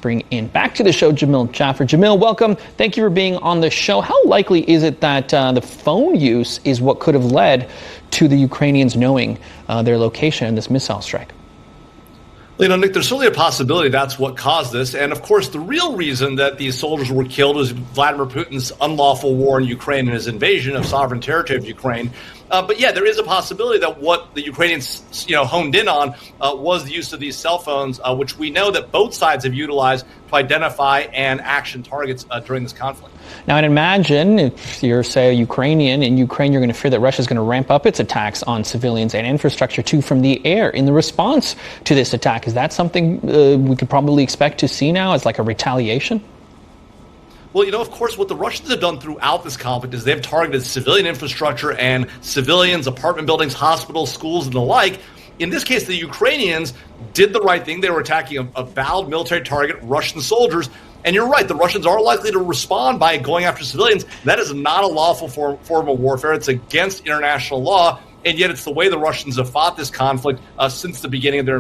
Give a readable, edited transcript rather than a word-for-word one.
Bring in back to the show Jamil Jaffer. Jamil, welcome. Thank you for being on the show. How likely is it that the phone use is what could have led to the Ukrainians knowing their location in this missile strike? Nick, there's certainly a possibility that's what caused this. And of course, the real reason that these soldiers were killed was Vladimir Putin's unlawful war in Ukraine and his invasion of sovereign territory of Ukraine. But yeah, there is a possibility that what the Ukrainians, honed in on was the use of these cell phones, which we know that both sides have utilized to identify and action targets during this conflict. Now, I'd imagine if you're, say, a Ukrainian in Ukraine, you're going to fear that Russia's going to ramp up its attacks on civilians and infrastructure, too, from the air in the response to this attack. Is that something we could probably expect to see now as like a retaliation? Well, of course, what the Russians have done throughout this conflict is they've targeted civilian infrastructure and civilians, apartment buildings, hospitals, schools, and the like. In this case, the Ukrainians did the right thing. They were attacking a valid military target, Russian soldiers. And you're right, the Russians are likely to respond by going after civilians. That is not a lawful form of warfare. It's against international law. And yet it's the way the Russians have fought this conflict since the beginning of their